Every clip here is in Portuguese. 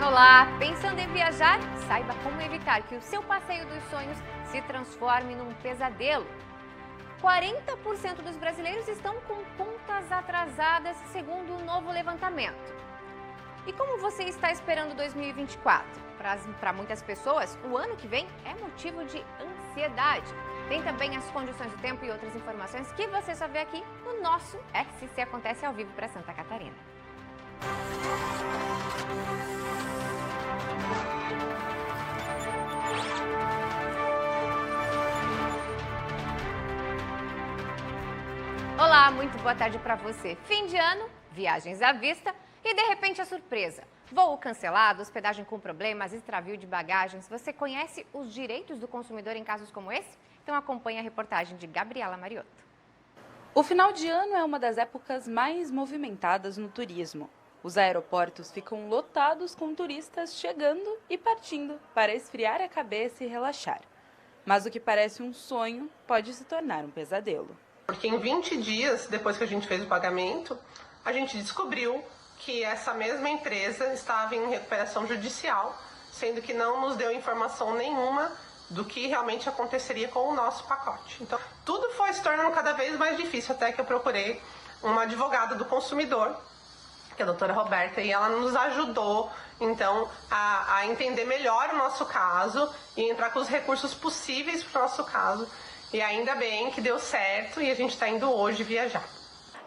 Olá! Pensando em viajar? Saiba como evitar que o seu passeio dos sonhos se transforme num pesadelo. 40% dos brasileiros estão com contas atrasadas, segundo um novo levantamento. E como você está esperando 2024? Para muitas pessoas, o ano que vem é motivo de ansiedade. Tem também as condições do tempo e outras informações que você só vê aqui no nosso SC Acontece ao vivo para Santa Catarina. Olá, muito boa tarde para você. Fim de ano, viagens à vista e de repente a surpresa. Voo cancelado, hospedagem com problemas, extravio de bagagens. Você conhece os direitos do consumidor em casos como esse? Então acompanhe a reportagem de Gabriela Mariotto. O final de ano é uma das épocas mais movimentadas no turismo. Os aeroportos ficam lotados com turistas chegando e partindo para esfriar a cabeça e relaxar. Mas o que parece um sonho pode se tornar um pesadelo. Porque em 20 dias depois que a gente fez o pagamento, a gente descobriu que essa mesma empresa estava em recuperação judicial, sendo que não nos deu informação nenhuma do que realmente aconteceria com o nosso pacote. Então, tudo foi se tornando cada vez mais difícil, até que eu procurei uma advogada do consumidor, que é a doutora Roberta, e ela nos ajudou, então, a entender melhor o nosso caso e entrar com os recursos possíveis para o nosso caso. E ainda bem que deu certo e a gente está indo hoje viajar.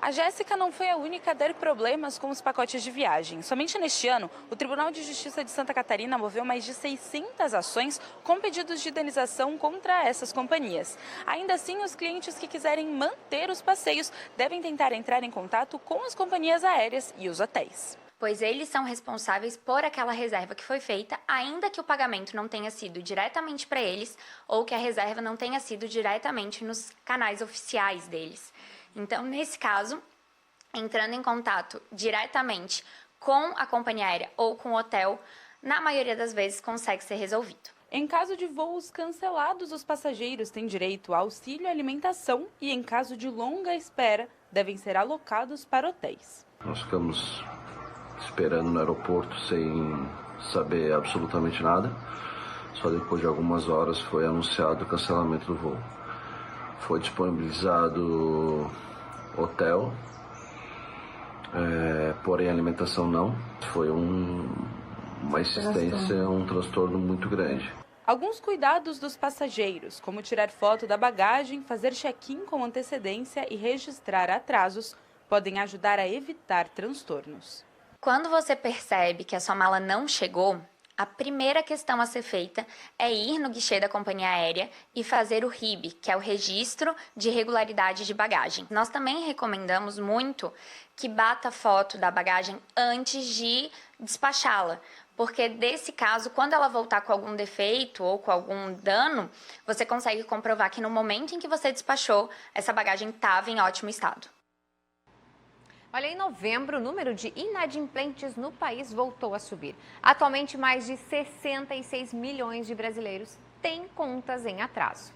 A Jéssica não foi a única a ter problemas com os pacotes de viagem. Somente neste ano, o Tribunal de Justiça de Santa Catarina moveu mais de 600 ações com pedidos de indenização contra essas companhias. Ainda assim, os clientes que quiserem manter os passeios devem tentar entrar em contato com as companhias aéreas e os hotéis. Pois eles são responsáveis por aquela reserva que foi feita, ainda que o pagamento não tenha sido diretamente para eles ou que a reserva não tenha sido diretamente nos canais oficiais deles. Então, nesse caso, entrando em contato diretamente com a companhia aérea ou com o hotel, na maioria das vezes consegue ser resolvido. Em caso de voos cancelados, os passageiros têm direito a auxílio alimentação e, em caso de longa espera, devem ser alocados para hotéis. Nós ficamos esperando no aeroporto sem saber absolutamente nada. Só depois de algumas horas foi anunciado o cancelamento do voo. Foi disponibilizado hotel, porém alimentação não. Foi uma insistência, um transtorno muito grande. Alguns cuidados dos passageiros, como tirar foto da bagagem, fazer check-in com antecedência e registrar atrasos, podem ajudar a evitar transtornos. Quando você percebe que a sua mala não chegou, a primeira questão a ser feita é ir no guichê da companhia aérea e fazer o RIB, que é o Registro de Regularidade de Bagagem. Nós também recomendamos muito que bata foto da bagagem antes de despachá-la, porque desse caso, quando ela voltar com algum defeito ou com algum dano, você consegue comprovar que no momento em que você despachou, essa bagagem estava em ótimo estado. Olha, em novembro, o número de inadimplentes no país voltou a subir. Atualmente, mais de 66 milhões de brasileiros têm contas em atraso.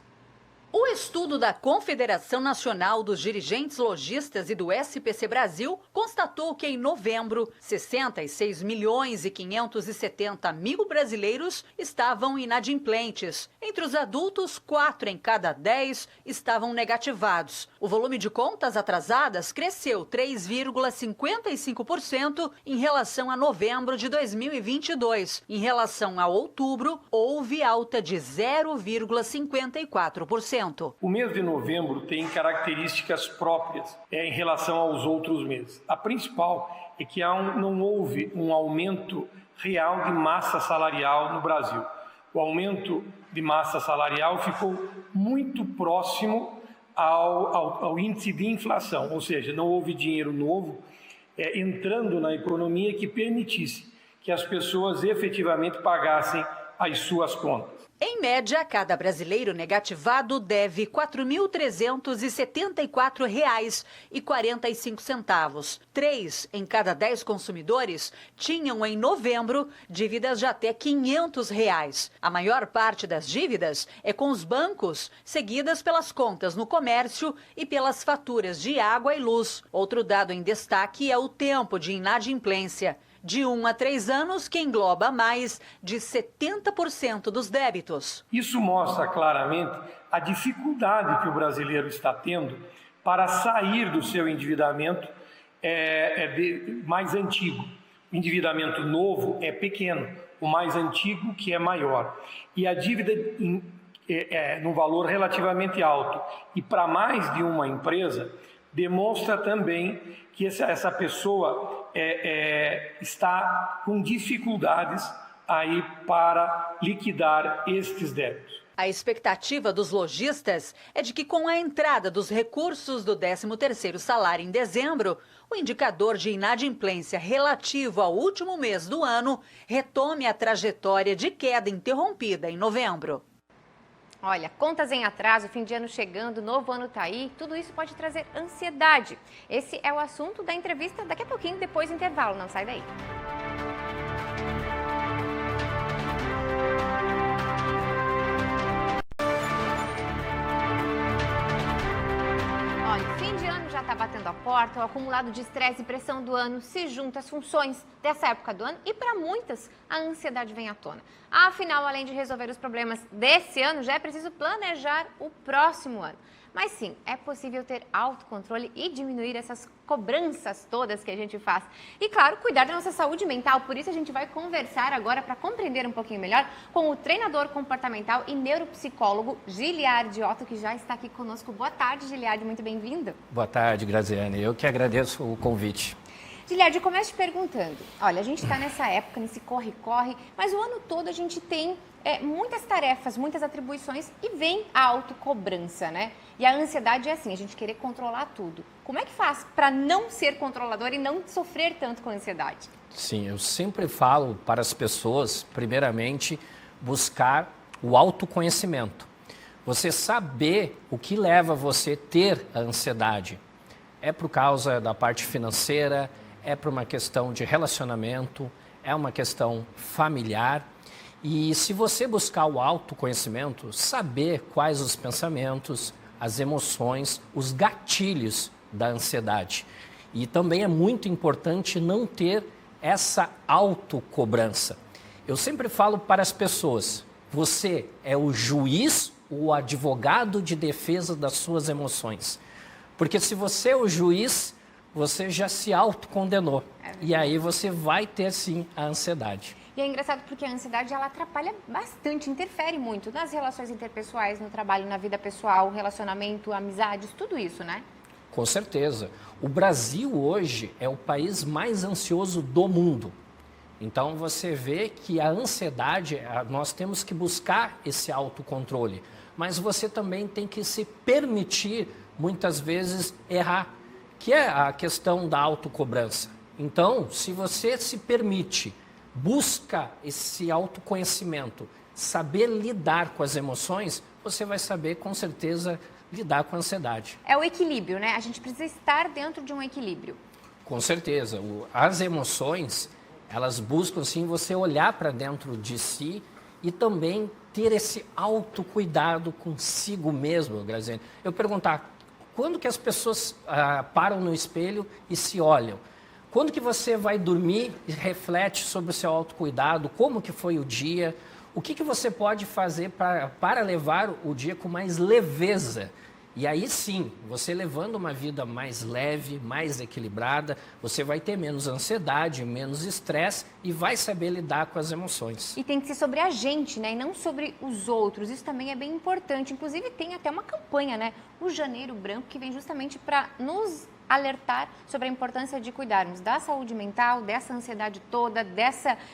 O estudo da Confederação Nacional dos Dirigentes Lojistas e do SPC Brasil constatou que em novembro, 66 milhões e 570 mil brasileiros estavam inadimplentes. Entre os adultos, 4 em cada 10 estavam negativados. O volume de contas atrasadas cresceu 3,55% em relação a novembro de 2022. Em relação a outubro, houve alta de 0,54%. O mês de novembro tem características próprias em relação aos outros meses. A principal é que não houve um aumento real de massa salarial no Brasil. O aumento de massa salarial ficou muito próximo ao índice de inflação, ou seja, não houve dinheiro novo entrando na economia que permitisse que as pessoas efetivamente pagassem as suas contas. Em média, cada brasileiro negativado deve R$ 4.374,45. 3 em cada 10 consumidores tinham em novembro dívidas de até R$ 500. A maior parte das dívidas é com os bancos, seguidas pelas contas no comércio e pelas faturas de água e luz. Outro dado em destaque é o tempo de inadimplência. de 1 a 3 anos, que engloba mais de 70% dos débitos. Isso mostra claramente a dificuldade que o brasileiro está tendo para sair do seu endividamento mais antigo. O endividamento novo é pequeno, o mais antigo que é maior. E a dívida num valor relativamente alto e para mais de uma empresa, demonstra também que essa pessoa está com dificuldades aí para liquidar estes débitos. A expectativa dos lojistas é de que, com a entrada dos recursos do 13º salário em dezembro, o indicador de inadimplência relativo ao último mês do ano retome a trajetória de queda interrompida em novembro. Olha, contas em atraso, fim de ano chegando, novo ano tá aí, tudo isso pode trazer ansiedade. Esse é o assunto da entrevista daqui a pouquinho, depois do intervalo, não sai daí. Olha, fim de ano já está batendo a porta, o acumulado de estresse e pressão do ano se junta às funções dessa época do ano e para muitas a ansiedade vem à tona. Afinal, além de resolver os problemas desse ano, já é preciso planejar o próximo ano. Mas sim, é possível ter autocontrole e diminuir essas cobranças todas que a gente faz. E claro, cuidar da nossa saúde mental. Por isso a gente vai conversar agora para compreender um pouquinho melhor com o treinador comportamental e neuropsicólogo Giliardi Otto, que já está aqui conosco. Boa tarde, Giliardi, muito bem-vindo. Boa tarde, Graziane. Eu que agradeço o convite. Giliardi, eu começo te perguntando. Olha, a gente está nessa época, nesse corre-corre, mas o ano todo a gente tem muitas tarefas, muitas atribuições e vem a autocobrança, né? E a ansiedade é assim, a gente querer controlar tudo. Como é que faz para não ser controlador e não sofrer tanto com a ansiedade? Sim, eu sempre falo para as pessoas, primeiramente, buscar o autoconhecimento. Você saber o que leva você a ter a ansiedade. É por causa da parte financeira, é por uma questão de relacionamento, é uma questão familiar. E se você buscar o autoconhecimento, saber quais os pensamentos, as emoções, os gatilhos da ansiedade. E também é muito importante não ter essa autocobrança. Eu sempre falo para as pessoas, você é o juiz ou o advogado de defesa das suas emoções. Porque se você é o juiz, você já se autocondenou. E aí você vai ter sim a ansiedade. E é engraçado porque a ansiedade ela atrapalha bastante, interfere muito nas relações interpessoais, no trabalho, na vida pessoal, relacionamento, amizades, tudo isso, né? Com certeza. O Brasil hoje é o país mais ansioso do mundo. Então você vê que a ansiedade, nós temos que buscar esse autocontrole. Mas você também tem que se permitir, muitas vezes, errar, que é a questão da autocobrança. Então, se você se permite, busca esse autoconhecimento, saber lidar com as emoções, você vai saber, com certeza, lidar com a ansiedade. É o equilíbrio, né? A gente precisa estar dentro de um equilíbrio. Com certeza. As emoções, elas buscam, sim, você olhar para dentro de si e também ter esse autocuidado consigo mesmo, Graziane. Eu perguntar, quando que as pessoas param no espelho e se olham? Quando que você vai dormir e reflete sobre o seu autocuidado, como que foi o dia, o que você pode fazer para levar o dia com mais leveza? E aí sim, você levando uma vida mais leve, mais equilibrada, você vai ter menos ansiedade, menos estresse e vai saber lidar com as emoções. E tem que ser sobre a gente, né? E não sobre os outros. Isso também é bem importante. Inclusive tem até uma campanha, né? O Janeiro Branco, que vem justamente para nos alertar sobre a importância de cuidarmos da saúde mental, dessa ansiedade toda,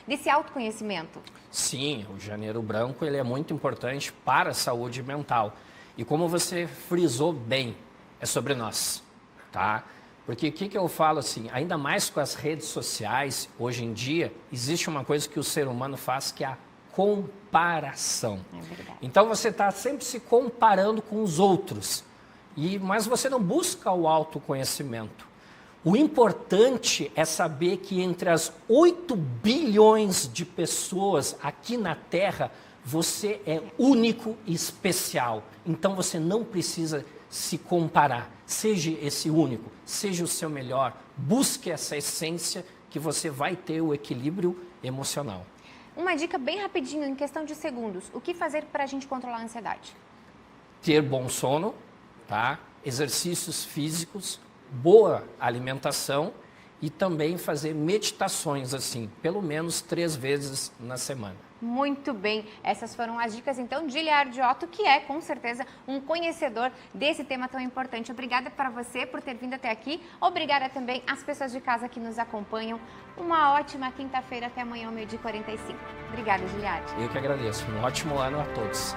desse autoconhecimento. Sim, o Janeiro Branco ele é muito importante para a saúde mental. E como você frisou bem, é sobre nós, tá? Porque o que eu falo assim, ainda mais com as redes sociais, hoje em dia, existe uma coisa que o ser humano faz que é a comparação. É verdade. Então você está sempre se comparando com os outros. Mas você não busca o autoconhecimento. O importante é saber que entre as 8 bilhões de pessoas aqui na Terra, você é único e especial. Então você não precisa se comparar. Seja esse único, seja o seu melhor. Busque essa essência que você vai ter o equilíbrio emocional. Uma dica bem rapidinho, em questão de segundos. O que fazer para a gente controlar a ansiedade? Ter bom sono, tá? Exercícios físicos, boa alimentação e também fazer meditações, assim, pelo menos 3 vezes na semana. Muito bem, essas foram as dicas então de Liard Otto, que é com certeza um conhecedor desse tema tão importante. Obrigada para você por ter vindo até aqui, obrigada também às pessoas de casa que nos acompanham. Uma ótima quinta-feira, até amanhã, 12h45. Obrigada, Giliard. Eu que agradeço, um ótimo ano a todos.